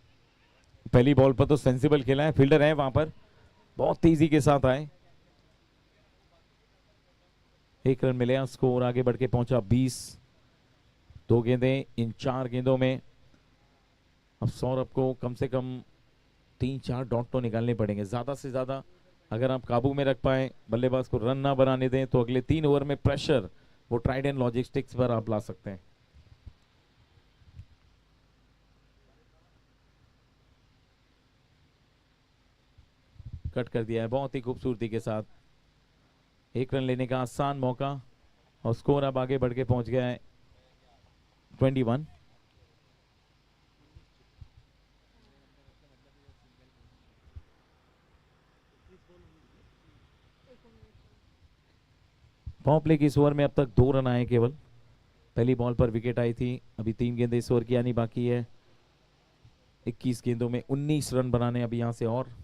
पहली बॉल पर तो सेंसिबल खेला है, फील्डर है वहां पर, बहुत तेजी के साथ आए। 1 रन मिले, स्कोर आगे बढ़ के पहुंचा 20। 2 गेंदें, इन 4 गेंदों में अब सौरभ को कम से कम 3-4 डॉट तो निकालने पड़ेंगे, ज्यादा से ज्यादा। अगर आप काबू में रख पाए, बल्लेबाज को रन ना बनाने दें, तो अगले 3 ओवर में प्रेशर वो ट्राइडेंट लॉजिस्टिक्स पर आप ला सकते हैं। कट कर दिया है बहुत ही खूबसूरती के साथ। 1 रन लेने का आसान मौका और स्कोर अब आगे बढ़ के पहुंच गया है 21। पावर प्ले की इस ओवर में अब तक 2 रन आए केवल। पहली बॉल पर विकेट आई थी। अभी 3 गेंदें इस ओवर की आनी बाकी है। 21 गेंदों में 19 रन बनाने अभी यहां से। और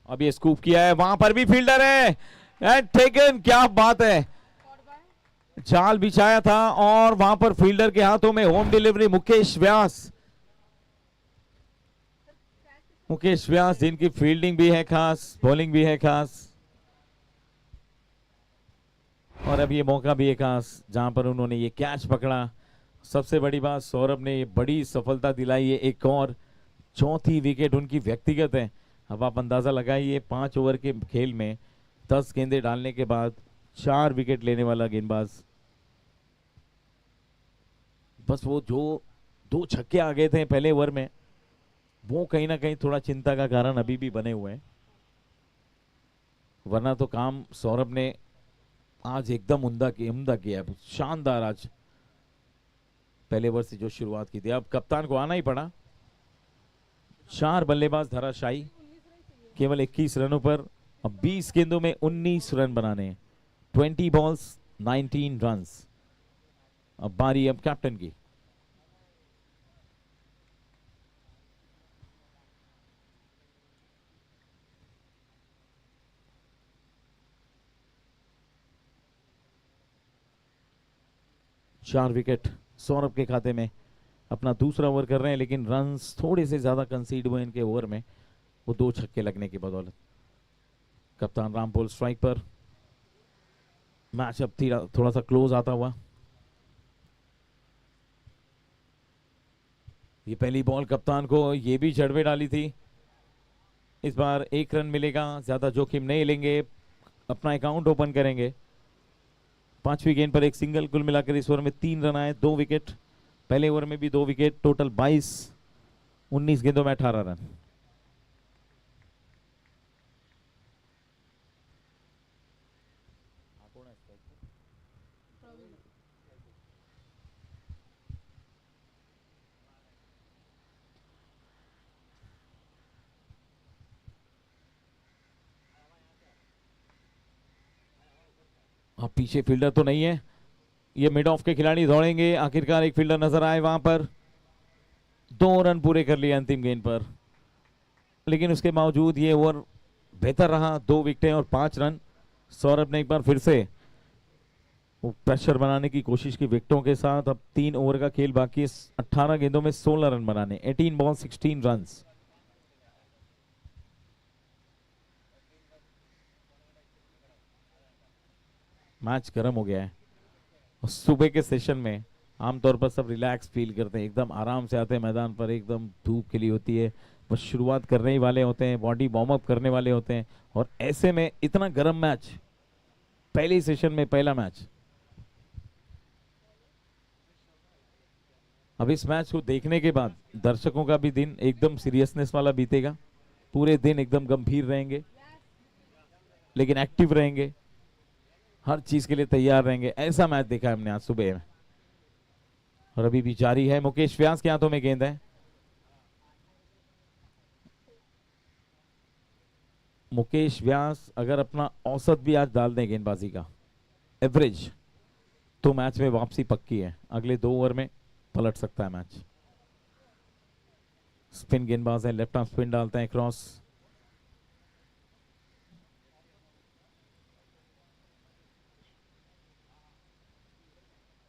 अब ये स्कूप किया है, वहां पर भी फील्डर है एंड टेकन। क्या बात है, जाल बिछाया था और वहां पर फील्डर के हाथों में होम डिलीवरी। मुकेश व्यास, मुकेश व्यास जिनकी फील्डिंग भी है खास, बॉलिंग भी है खास, और अब ये मौका भी है खास जहां पर उन्होंने ये कैच पकड़ा। सबसे बड़ी बात, सौरभ ने ये बड़ी सफलता दिलाई है। एक और 4थी विकेट उनकी व्यक्तिगत है। अब आप अंदाजा लगाइए, 5 ओवर के खेल में 10 गेंदें डालने के बाद 4 विकेट लेने वाला गेंदबाज। बस वो जो 2 छक्के आ गए थे पहले ओवर में, वो कहीं ना कहीं थोड़ा चिंता का कारण अभी भी बने हुए हैं। वरना तो काम सौरभ ने आज एकदम उम्दा किया है। शानदार आज पहले ओवर से जो शुरुआत की थी। अब कप्तान को आना ही पड़ा। 4 बल्लेबाज धराशायी, केवल 21 रनों पर। अब 20 गेंदों में 19 रन बनाने हैं। 20 बॉल्स 19 रन्स। अब बारी अब कैप्टन की। चार विकेट सौरभ के खाते में। अपना दूसरा ओवर कर रहे हैं, लेकिन रन्स थोड़े से ज्यादा कंसीड हुए इनके ओवर में, वो 2 छक्के लगने की बदौलत। कप्तान रामपोल स्ट्राइक पर। मैच अब थोड़ा सा क्लोज आता हुआ। ये पहली बॉल कप्तान को ये भी जड़वे डाली थी। इस बार 1 रन मिलेगा, ज्यादा जोखिम नहीं लेंगे, अपना अकाउंट ओपन करेंगे। 5वीं गेंद पर एक सिंगल। कुल मिलाकर इस ओवर में 3 रन आए, 2 विकेट। पहले ओवर में भी 2 विकेट। टोटल 22, 19 गेंदों में 18 रन। अब पीछे फील्डर तो नहीं है। ये मिड ऑफ के खिलाड़ी दौड़ेंगे, आखिरकार एक फील्डर नजर आए वहां पर। 2 रन पूरे कर लिए अंतिम गेंद पर, लेकिन उसके बावजूद ये ओवर बेहतर रहा। 2 विकेटें और 5 रन। सौरभ ने एक बार फिर से वो प्रेशर बनाने की कोशिश की विकेटों के साथ। अब 3 ओवर का खेल बाकी है। 18 गेंदों में 16 रन बनाने। 18 बॉल 16 रन। मैच गर्म हो गया है। सुबह के सेशन में आमतौर पर सब रिलैक्स फील करते हैं, एकदम आराम से आते हैं मैदान पर। एकदम धूप खिली होती है, बस शुरुआत करने ही वाले होते हैं, बॉडी वार्म अप करने वाले होते हैं, और ऐसे में इतना गर्म मैच, पहले सेशन में पहला मैच। अब इस मैच को देखने के बाद दर्शकों का भी दिन एकदम सीरियसनेस वाला बीतेगा। पूरे दिन एकदम गंभीर रहेंगे, लेकिन एक्टिव रहेंगे, हर चीज के लिए तैयार रहेंगे। ऐसा मैच देखा है हमने आज सुबह में। और अभी भी जारी है। मुकेश व्यास के हाथों में गेंद है। मुकेश व्यास अगर अपना औसत भी आज डाल दें गेंदबाजी का, एवरेज, तो मैच में वापसी पक्की है। अगले 2 ओवर में पलट सकता है मैच। स्पिन गेंदबाज है, लेफ्ट आर्म स्पिन डालते हैं क्रॉस।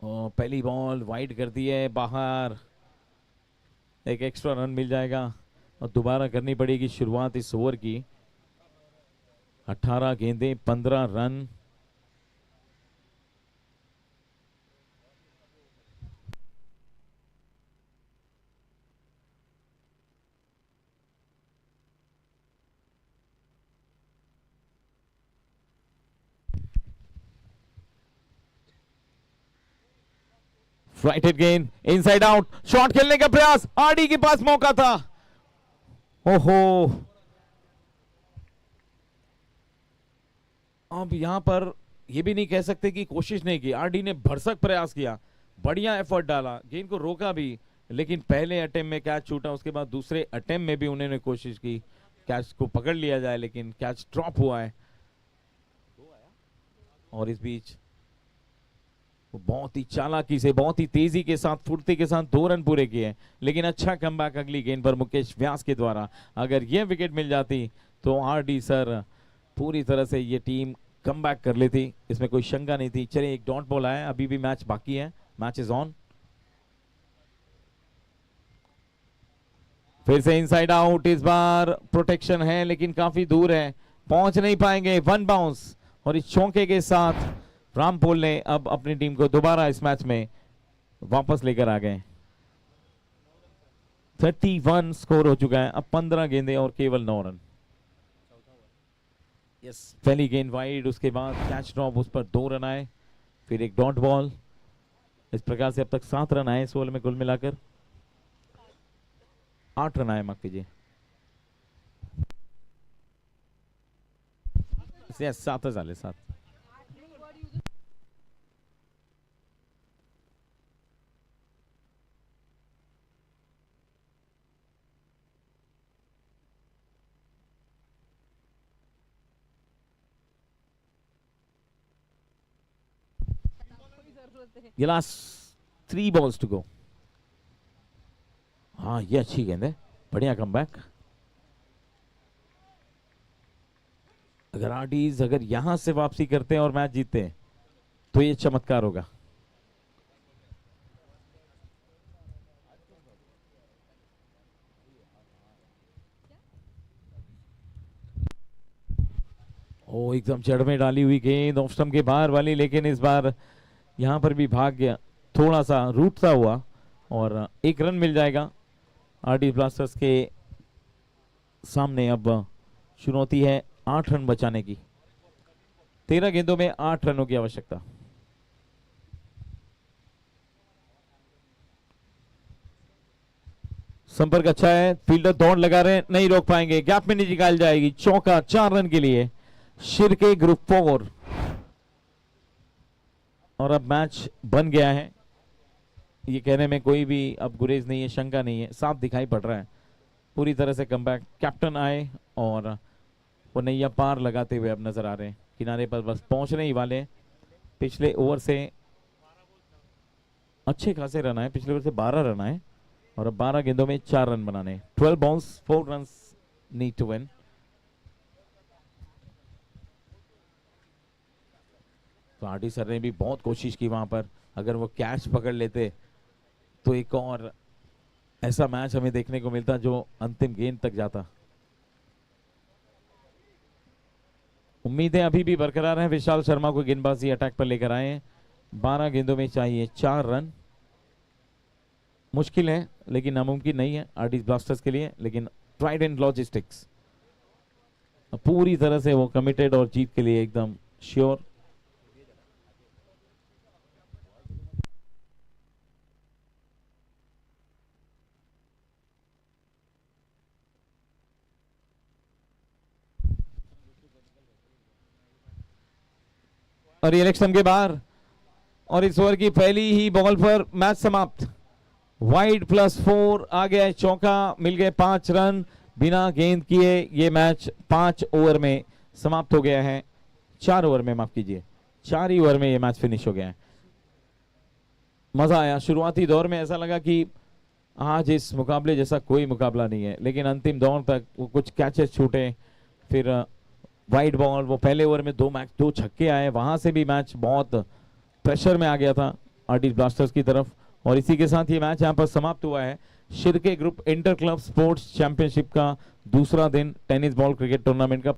पहली बॉल वाइड कर दी है बाहर। एक एक्स्ट्रा रन मिल जाएगा और दोबारा करनी पड़ेगी शुरुआत इस ओवर की। 18 गेंदें 15 रन। फ्लाइटेड गेंद इनसाइड आउट, शॉट खेलने का प्रयास, आरडी के पास मौका था। ओहो, अब यहां पर यह भी नहीं कह सकते कि कोशिश नहीं की, आरडी ने भरसक प्रयास किया, बढ़िया एफर्ट डाला, गेंद को रोका भी, लेकिन पहले अटेम्प्ट में कैच छूटा, उसके बाद दूसरे अटेम्प्ट में भी उन्होंने कोशिश की कैच को पकड़ लिया जाए, लेकिन कैच ड्रॉप हुआ है। और इस बीच बहुत ही चालाकी से, बहुत ही तेजी के साथ, फुर्ती के साथ 2 रन पूरे किए, लेकिन अच्छा कमबैक अगली गेंद पर मुकेश व्यास के द्वारा। अगर यह विकेट मिल जाती तो आरडी सर पूरी तरह से ये टीम कमबैक कर लेती, इसमें कोई शंका नहीं थी। चलिए, एक डॉट बॉल आया, अभी भी मैच बाकी है, मैच इज ऑन। फिर से इनसाइड आउट, इस बार प्रोटेक्शन है लेकिन काफी दूर है, पहुंच नहीं पाएंगे। 1 बाउंस और इस चौके के साथ रामपोल ने अब अपनी टीम को दोबारा इस मैच में वापस लेकर आ गए। 31 स्कोर हो चुका है, अब 15 गेंदें और केवल 9 रन। यस, पहली गेंद वाइड, उसके बाद कैच ड्रॉप, उस पर 2 रन आए, फिर एक डॉट बॉल। इस प्रकार से अब तक 7 रन आए इस ओवर में, कुल मिलाकर 8 रन आए, माफ कीजिए, 7 झाले 7। ये लास्ट 3 बॉल्स टू गो। हाँ, ये अच्छी गेंद है, बढ़िया कमबैक। अगर आरडीज अगर यहां से वापसी करते हैं और मैच जीतते हैं तो ये चमत्कार होगा। ओ, एकदम जड़ में डाली हुई गेंद, ऑफ स्टंप के बाहर वाली, लेकिन इस बार यहां पर भी भाग गया, थोड़ा सा रूट सा हुआ और 1 रन मिल जाएगा। आरडी ब्लास्टर्स के सामने अब चुनौती है 8 रन बचाने की। 13 गेंदों में 8 रनों की आवश्यकता। संपर्क अच्छा है, फील्डर दौड़ लगा रहे हैं, नहीं रोक पाएंगे, गैप में नहीं निकाल जाएगी, चौका 4 रन के लिए शिरके ग्रुप 4। और अब मैच बन गया है, ये कहने में कोई भी अब गुरेज नहीं है, शंका नहीं है, साफ दिखाई पड़ रहा है पूरी तरह से कमबैक। कैप्टन आए और वो नैया पार लगाते हुए अब नजर आ रहे हैं, किनारे पर बस पहुंचने ही वाले हैं। पिछले ओवर से अच्छे खासे रन आए, पिछले ओवर से 12 रन आए और अब 12 गेंदों में 4 रन बनाने। 12 balls 4 run need to win. तो आरडी सर ने भी बहुत कोशिश की वहां पर, अगर वो कैच पकड़ लेते तो एक और ऐसा मैच हमें देखने को मिलता जो अंतिम गेंद तक जाता। उम्मीदें अभी भी बरकरार हैं, विशाल शर्मा को गेंदबाजी अटैक पर लेकर आए हैं। 12 गेंदों में चाहिए 4 रन, मुश्किल है लेकिन नामुमकिन नहीं है आरडी ब्लास्टर्स के लिए। लेकिन ट्राइडेंट लॉजिस्टिक्स पूरी तरह से वो कमिटेड और जीत के लिए एकदम श्योर। और ये इलेक्शन के बाहर और इस ओवर की पहली ही बॉल पर मैच समाप्त। वाइड +4 आ गया, चौका मिल गए, 5 रन बिना गेंद किए ये मैच 5 ओवर में समाप्त हो गया है। 4 ओवर में, माफ कीजिए, 4 ही ओवर में ये मैच फिनिश हो गया है। मजा आया, शुरुआती दौर में ऐसा लगा कि आज इस मुकाबले जैसा कोई मुकाबला नहीं है, लेकिन अंतिम दौर तक वो कुछ कैचेस छूटे, फिर वाइड बॉल, वो पहले ओवर में 2 छक्के आए, वहां से भी मैच बहुत प्रेशर में आ गया था आरडी ब्लास्टर्स की तरफ। और इसी के साथ ये मैच यहां पर समाप्त हुआ है। Shirke group inter club sports championship का दूसरा दिन टेनिस बॉल क्रिकेट टूर्नामेंट का